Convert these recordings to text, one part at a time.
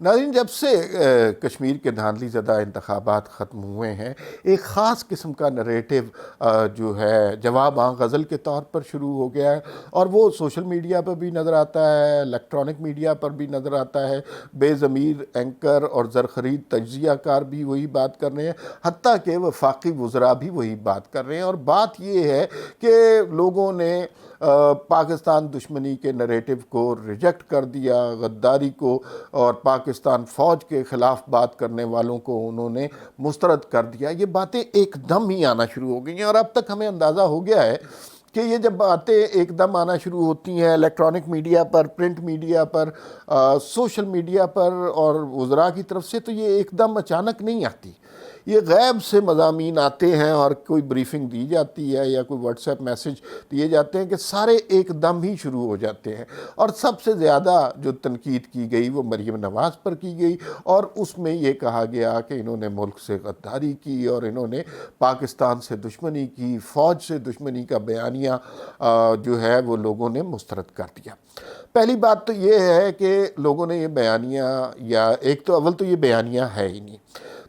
ناظرین، جب سے کشمیر کے دھاندلی زدہ انتخابات ختم ہوئے ہیں، ایک خاص قسم کا نریٹو جو ہے جواب غزل کے طور پر شروع ہو گیا ہے، اور وہ سوشل میڈیا پر بھی نظر آتا ہے، الیکٹرانک میڈیا پر بھی نظر آتا ہے۔ بے ضمیر اینکر اور زرخرید تجزیہ کار بھی وہی بات کر رہے ہیں، حتیٰ کہ وفاقی وزراء بھی وہی بات کر رہے ہیں۔ اور بات یہ ہے کہ لوگوں نے پاکستان دشمنی کے نریٹو کو ریجیکٹ کر دیا، غداری کو اور پاکستان فوج کے خلاف بات کرنے والوں کو انہوں نے مسترد کر دیا۔ یہ باتیں ایک دم ہی آنا شروع ہو گئی ہیں، اور اب تک ہمیں اندازہ ہو گیا ہے کہ یہ جب باتیں ایک دم آنا شروع ہوتی ہیں الیکٹرانک میڈیا پر، پرنٹ میڈیا پر، سوشل میڈیا پر اور وزراء کی طرف سے، تو یہ ایک دم اچانک نہیں آتی۔ یہ غیب سے مضامین آتے ہیں اور کوئی بریفنگ دی جاتی ہے یا کوئی واٹس ایپ میسج دیے جاتے ہیں کہ سارے ایک دم ہی شروع ہو جاتے ہیں۔ اور سب سے زیادہ جو تنقید کی گئی وہ مریم نواز پر کی گئی، اور اس میں یہ کہا گیا کہ انہوں نے ملک سے غداری کی اور انہوں نے پاکستان سے دشمنی کی، فوج سے دشمنی کا بیانیہ جو ہے وہ لوگوں نے مسترد کر دیا۔ پہلی بات تو یہ ہے کہ لوگوں نے یہ بیانیہ، یا ایک تو اول تو یہ بیانیہ ہے ہی نہیں،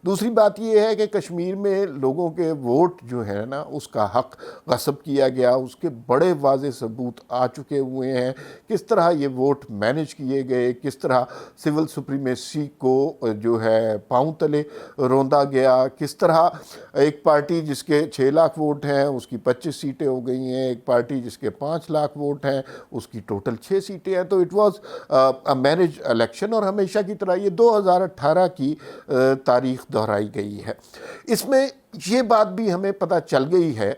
دوسری بات یہ ہے کہ کشمیر میں لوگوں کے ووٹ جو ہے نا اس کا حق غصب کیا گیا، اس کے بڑے واضح ثبوت آ چکے ہوئے ہیں۔ کس طرح یہ ووٹ مینج کیے گئے، کس طرح سول سپریمیسی کو جو ہے پاؤں تلے روندا گیا، کس طرح ایک پارٹی جس کے 6 لاکھ ووٹ ہیں اس کی 25 سیٹیں ہو گئی ہیں، ایک پارٹی جس کے 5 لاکھ ووٹ ہیں اس کی ٹوٹل 6 سیٹیں ہیں۔ تو it was a manage election, اور ہمیشہ کی طرح یہ 2018 کی تاریخ دہرائی گئی ہے۔ اس میں یہ بات بھی ہمیں پتہ چل گئی ہے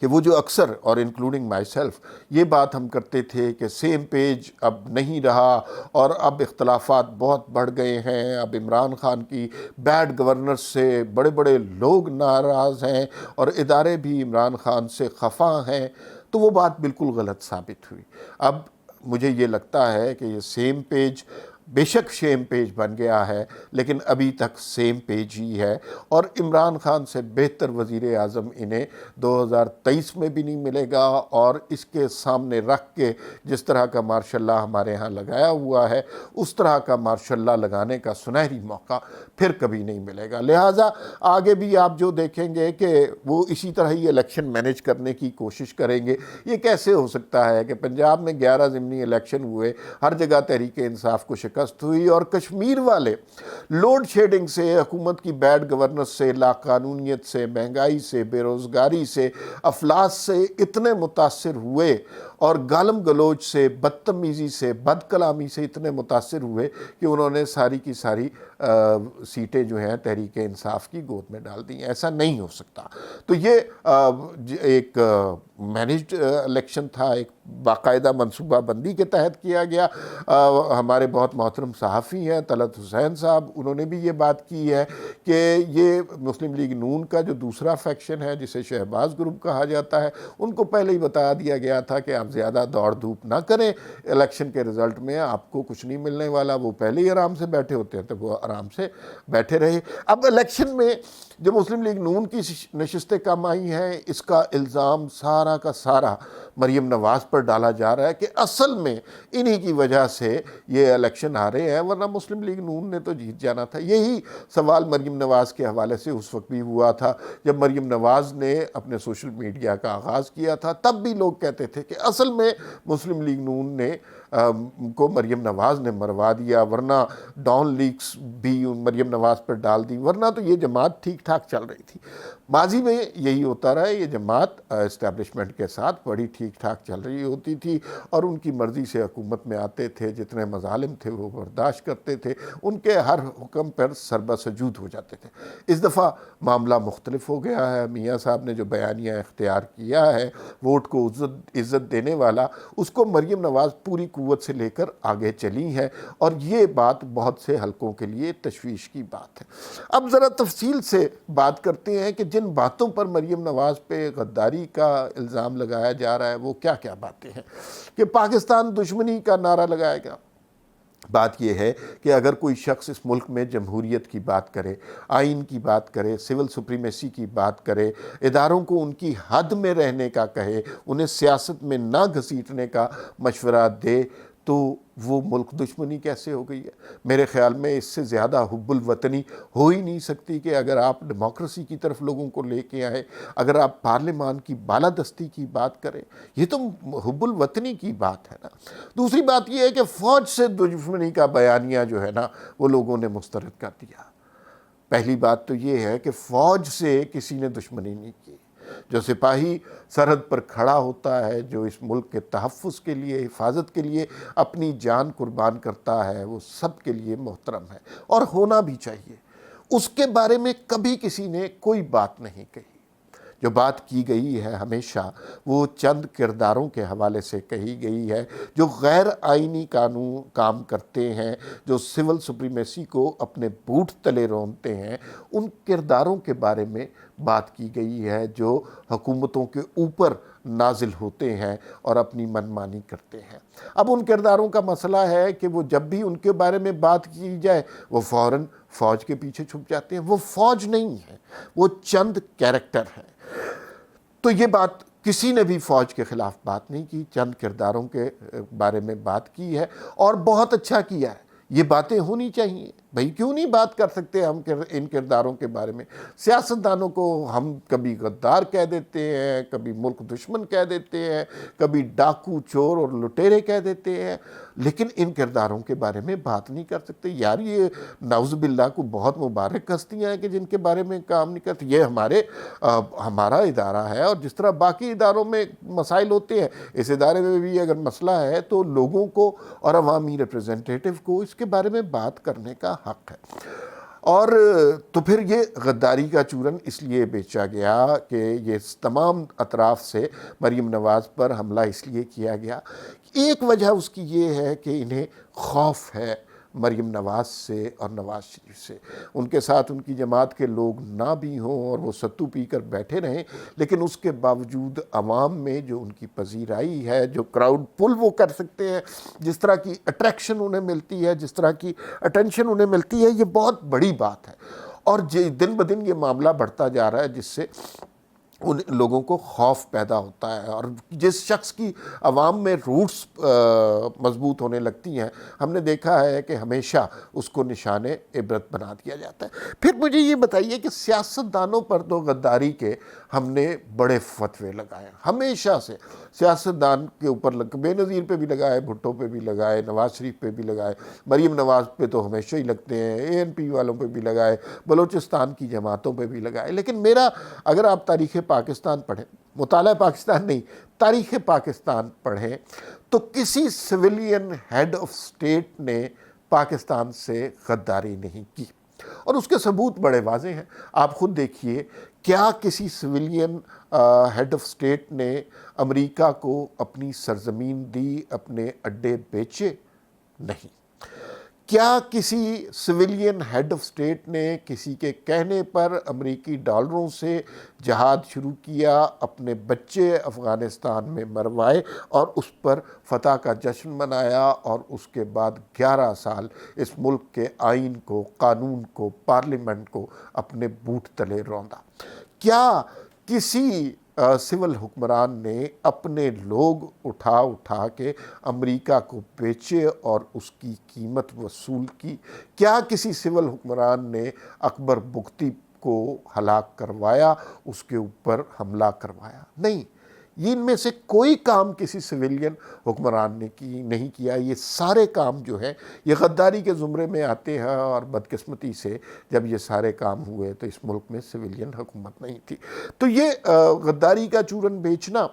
کہ وہ جو اکثر، اور انکلوڈنگ مائی سیلف، یہ بات ہم کرتے تھے کہ سیم پیج اب نہیں رہا اور اب اختلافات بہت بڑھ گئے ہیں، اب عمران خان کی بیڈ گورننس سے بڑے بڑے لوگ ناراض ہیں اور ادارے بھی عمران خان سے خفا ہیں، تو وہ بات بالکل غلط ثابت ہوئی۔ اب مجھے یہ لگتا ہے کہ یہ سیم پیج بے شک سیم پیج بن گیا ہے، لیکن ابھی تک سیم پیج ہی ہے، اور عمران خان سے بہتر وزیر اعظم انہیں 2023 میں بھی نہیں ملے گا، اور اس کے سامنے رکھ کے جس طرح کا ماشاء اللہ ہمارے ہاں لگایا ہوا ہے اس طرح کا ماشاء اللہ لگانے کا سنہری موقع پھر کبھی نہیں ملے گا۔ لہٰذا آگے بھی آپ جو دیکھیں گے کہ وہ اسی طرح ہی الیکشن مینیج کرنے کی کوشش کریں گے۔ یہ کیسے ہو سکتا ہے کہ پنجاب میں 11 ضمنی الیکشن ہوئے، ہر جگہ تحریک انصاف کو شکست ہوئی، اور کشمیر والے لوڈ شیڈنگ سے، حکومت کی بیڈ گورننس سے، لا قانونیت سے، مہنگائی سے، بے روزگاری سے، افلاس سے اتنے متاثر ہوئے، اور گالم گلوچ سے، بدتمیزی سے، بد کلامی سے اتنے متاثر ہوئے کہ انہوں نے ساری کی ساری سیٹیں جو ہیں تحریک انصاف کی گود میں ڈال دی۔ ایسا نہیں ہو سکتا۔ تو یہ ایک مینیجڈ الیکشن تھا، ایک باقاعدہ منصوبہ بندی کے تحت کیا گیا۔ ہمارے بہت محترم صحافی ہیں طلعت حسین صاحب، انہوں نے بھی یہ بات کی ہے کہ یہ مسلم لیگ نون کا جو دوسرا فیکشن ہے جسے شہباز گروپ کہا جاتا ہے، ان کو پہلے ہی بتا دیا گیا تھا کہ آپ زیادہ دوڑ دھوپ نہ کریں، الیکشن کے رزلٹ میں آپ کو کچھ نہیں ملنے والا۔ وہ پہلے ہی آرام سے بیٹھے ہوتے ہیں تو وہ آرام سے بیٹھے رہے۔ اب الیکشن میں جو مسلم لیگ نون کی نشستیں کم آئی ہیں، اس کا الزام سارا کا سارا مریم نواز پر ڈالا جا رہا ہے کہ اصل میں انہی کی وجہ سے یہ الیکشن آ رہے ہیں، ورنہ مسلم لیگ نون نے تو جیت جانا تھا۔ یہی سوال مریم نواز کے حوالے سے اس وقت بھی ہوا تھا جب مریم نواز نے اپنے سوشل میڈیا کا آغاز کیا تھا، تب بھی لوگ کہتے تھے کہ اصل میں مسلم لیگ نون نے کو مریم نواز نے مروا دیا، ورنہ ڈاؤن لیکس بھی مریم نواز پر ڈال دی، ورنہ تو یہ جماعت ٹھیک ٹھاک چل رہی تھی۔ ماضی میں یہی ہوتا رہا ہے، یہ جماعت اسٹیبلشمنٹ کے ساتھ بڑی ٹھیک ٹھاک چل رہی ہوتی تھی، اور ان کی مرضی سے حکومت میں آتے تھے، جتنے مظالم تھے وہ برداشت کرتے تھے، ان کے ہر حکم پر سربہ سجود ہو جاتے تھے۔ اس دفعہ معاملہ مختلف ہو گیا ہے۔ میاں صاحب نے جو بیانیہ اختیار کیا ہے، ووٹ کو عزت دینے والا، اس کو مریم نواز پوری قوت سے لے کر آگے چلی ہے، اور یہ بات بہت سے حلقوں کے لیے تشویش کی بات ہے۔ اب ذرا تفصیل سے بات کرتے ہیں کہ جن باتوں پر مریم نواز پہ غداری کا الزام لگایا جا رہا ہے وہ کیا کیا باتیں ہیں۔ کہ پاکستان دشمنی کا نعرہ لگائے گا۔ بات یہ ہے کہ اگر کوئی شخص اس ملک میں جمہوریت کی بات کرے، آئین کی بات کرے، سول سپریمیسی کی بات کرے، اداروں کو ان کی حد میں رہنے کا کہے، انہیں سیاست میں نہ گھسیٹنے کا مشورہ دے، تو وہ ملک دشمنی کیسے ہو گئی ہے؟ میرے خیال میں اس سے زیادہ حب الوطنی ہو ہی نہیں سکتی کہ اگر آپ ڈیموکریسی کی طرف لوگوں کو لے کے آئے، اگر آپ پارلیمان کی بالادستی کی بات کریں، یہ تو حب الوطنی کی بات ہے نا۔ دوسری بات یہ ہے کہ فوج سے دشمنی کا بیانیہ جو ہے نا وہ لوگوں نے مسترد کر دیا۔ پہلی بات تو یہ ہے کہ فوج سے کسی نے دشمنی نہیں کی۔ جو سپاہی سرحد پر کھڑا ہوتا ہے، جو اس ملک کے تحفظ کے لیے، حفاظت کے لیے اپنی جان قربان کرتا ہے، وہ سب کے لیے محترم ہے اور ہونا بھی چاہیے۔ اس کے بارے میں کبھی کسی نے کوئی بات نہیں کہی۔ جو بات کی گئی ہے ہمیشہ وہ چند کرداروں کے حوالے سے کہی گئی ہے جو غیر آئینی قانون کام کرتے ہیں، جو سول سپریمیسی کو اپنے بوٹ تلے رونتے ہیں، ان کرداروں کے بارے میں بات کی گئی ہے جو حکومتوں کے اوپر نازل ہوتے ہیں اور اپنی منمانی کرتے ہیں۔ اب ان کرداروں کا مسئلہ ہے کہ وہ جب بھی ان کے بارے میں بات کی جائے وہ فوراً فوج کے پیچھے چھپ جاتے ہیں۔ وہ فوج نہیں ہے، وہ چند کیریکٹر ہیں۔ تو یہ بات کسی نے بھی فوج کے خلاف بات نہیں کی، چند کرداروں کے بارے میں بات کی ہے اور بہت اچھا کیا ہے۔ یہ باتیں ہونی چاہیے، بھئی کیوں نہیں بات کر سکتے ہم ان کرداروں کے بارے میں؟ سیاستدانوں کو ہم کبھی غدار کہہ دیتے ہیں، کبھی ملک دشمن کہہ دیتے ہیں، کبھی ڈاکو، چور اور لٹیرے کہہ دیتے ہیں، لیکن ان کرداروں کے بارے میں بات نہیں کر سکتے۔ یار یہ نعوذ باللہ کو بہت مبارک ہستیاں ہیں کہ جن کے بارے میں کام نہیں کرتے۔ یہ ہمارا ادارہ ہے، اور جس طرح باقی اداروں میں مسائل ہوتے ہیں، اس ادارے میں بھی اگر مسئلہ ہے تو لوگوں کو اور عوامی ریپریزنٹیٹیو کو اس کے بارے میں بات کرنے کا حق ہے۔ اور تو پھر یہ غداری کا چورن اس لیے بیچا گیا کہ یہ تمام اطراف سے مریم نواز پر حملہ اس لیے کیا گیا۔ ایک وجہ اس کی یہ ہے کہ انہیں خوف ہے مریم نواز سے اور نواز شریف سے۔ ان کے ساتھ ان کی جماعت کے لوگ نہ بھی ہوں اور وہ ستو پی کر بیٹھے رہیں، لیکن اس کے باوجود عوام میں جو ان کی پذیرائی ہے، جو کراؤڈ پل وہ کر سکتے ہیں، جس طرح کی اٹریکشن انہیں ملتی ہے، جس طرح کی اٹینشن انہیں ملتی ہے، یہ بہت بڑی بات ہے۔ اور دن بدن یہ معاملہ بڑھتا جا رہا ہے، جس سے ان لوگوں کو خوف پیدا ہوتا ہے، اور جس شخص کی عوام میں روٹس مضبوط ہونے لگتی ہیں، ہم نے دیکھا ہے کہ ہمیشہ اس کو نشان عبرت بنا دیا جاتا ہے۔ پھر مجھے یہ بتائیے کہ سیاستدانوں پر تو غداری کے ہم نے بڑے فتوے لگائے، ہمیشہ سے سیاستدان کے اوپر بے نظیر پہ بھی لگائے، بھٹو پہ بھی لگائے، نواز شریف پہ بھی لگائے، مریم نواز پہ تو ہمیشہ ہی لگتے ہیں، اے این پی والوں پہ بھی لگائے، بلوچستان کی جماعتوں پہ بھی لگائے۔ لیکن میرا، اگر آپ تاریخ پاکستان پڑھیں، مطالعہ پاکستان نہیں، تاریخ پاکستان پڑھیں، تو کسی سویلین ہیڈ آف سٹیٹ نے پاکستان سے غداری نہیں کی، اور اس کے ثبوت بڑے واضح ہیں۔ آپ خود دیکھیے، کیا کسی سویلین ہیڈ آف سٹیٹ نے امریکہ کو اپنی سرزمین دی، اپنے اڈے بیچے؟ نہیں۔ کیا کسی سویلین ہیڈ آف سٹیٹ نے کسی کے کہنے پر امریکی ڈالروں سے جہاد شروع کیا، اپنے بچے افغانستان میں مروائے اور اس پر فتح کا جشن منایا، اور اس کے بعد 11 سال اس ملک کے آئین کو، قانون کو، پارلیمنٹ کو اپنے بوٹ تلے روندا؟ کیا کسی سول حکمران نے اپنے لوگ اٹھا کے امریکہ کو بیچے اور اس کی قیمت وصول کی؟ کیا کسی سول حکمران نے اکبر بگٹی کو ہلاک کروایا، اس کے اوپر حملہ کروایا؟ نہیں۔ یہ ان میں سے کوئی کام کسی سویلین حکمران نے نہیں کیا۔ یہ سارے کام جو ہیں یہ غداری کے زمرے میں آتے ہیں، اور بدقسمتی سے جب یہ سارے کام ہوئے تو اس ملک میں سویلین حکومت نہیں تھی۔ تو یہ غداری کا چورن بیچنا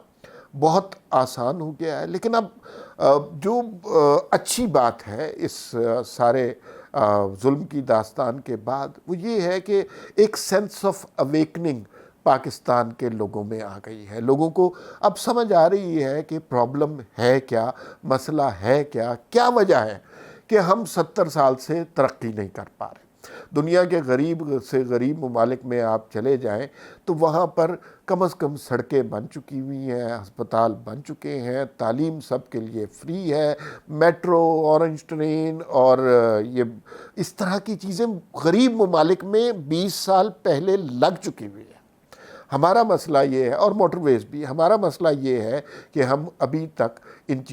بہت آسان ہو گیا ہے۔ لیکن اب جو اچھی بات ہے اس سارے ظلم کی داستان کے بعد، وہ یہ ہے کہ ایک سینس آف اویکننگ پاکستان کے لوگوں میں آ گئی ہے۔ لوگوں کو اب سمجھ آ رہی ہے کہ پرابلم ہے کیا، مسئلہ ہے کیا، کیا وجہ ہے کہ ہم 70 سال سے ترقی نہیں کر پا رہے۔ دنیا کے غریب سے غریب ممالک میں آپ چلے جائیں تو وہاں پر کم از کم سڑکیں بن چکی ہوئی ہیں، ہسپتال بن چکے ہیں، تعلیم سب کے لیے فری ہے، میٹرو، اورنج ٹرین اور یہ اس طرح کی چیزیں غریب ممالک میں 20 سال پہلے لگ چکی ہوئی ہیں۔ ہمارا مسئلہ یہ ہے، اور موٹر ویز بھی، ہمارا مسئلہ یہ ہے کہ ہم ابھی تک ان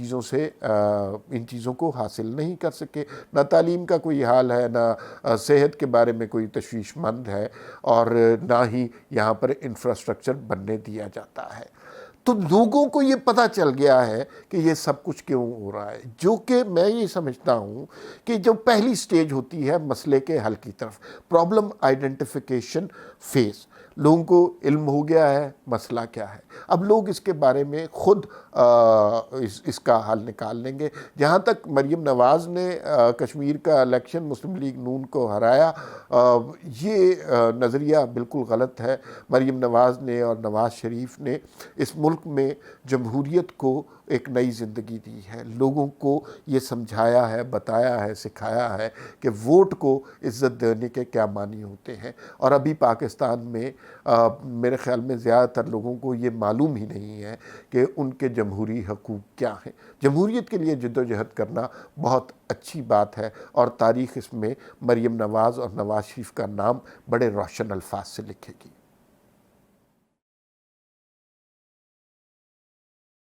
چیزوں کو حاصل نہیں کر سکے۔ نہ تعلیم کا کوئی حال ہے، نہ صحت کے بارے میں کوئی تشویش مند ہے، اور نہ ہی یہاں پر انفراسٹرکچر بننے دیا جاتا ہے۔ تو لوگوں کو یہ پتہ چل گیا ہے کہ یہ سب کچھ کیوں ہو رہا ہے، جو کہ میں یہ سمجھتا ہوں کہ جو پہلی سٹیج ہوتی ہے مسئلے کے حل کی طرف، پرابلم آئیڈینٹیفیکیشن فیز، لوگوں کو علم ہو گیا ہے مسئلہ کیا ہے، اب لوگ اس کے بارے میں خود اس کا حل نکال لیں گے۔ جہاں تک مریم نواز نے کشمیر کا الیکشن مسلم لیگ نون کو ہرایا، یہ نظریہ بالکل غلط ہے۔ مریم نواز نے اور نواز شریف نے اس ملک میں جمہوریت کو ایک نئی زندگی دی ہے، لوگوں کو یہ سمجھایا ہے، بتایا ہے، سکھایا ہے کہ ووٹ کو عزت دینے کے کیا معنی ہوتے ہیں۔ اور ابھی پاکستان میں میرے خیال میں زیادہ تر لوگوں کو یہ معلوم ہی نہیں ہے کہ ان کے جمہوری حقوق کیا ہیں۔ جمہوریت کے لیے جدوجہد کرنا بہت اچھی بات ہے، اور تاریخ اس میں مریم نواز اور نواز شریف کا نام بڑے روشن الفاظ سے لکھے گی۔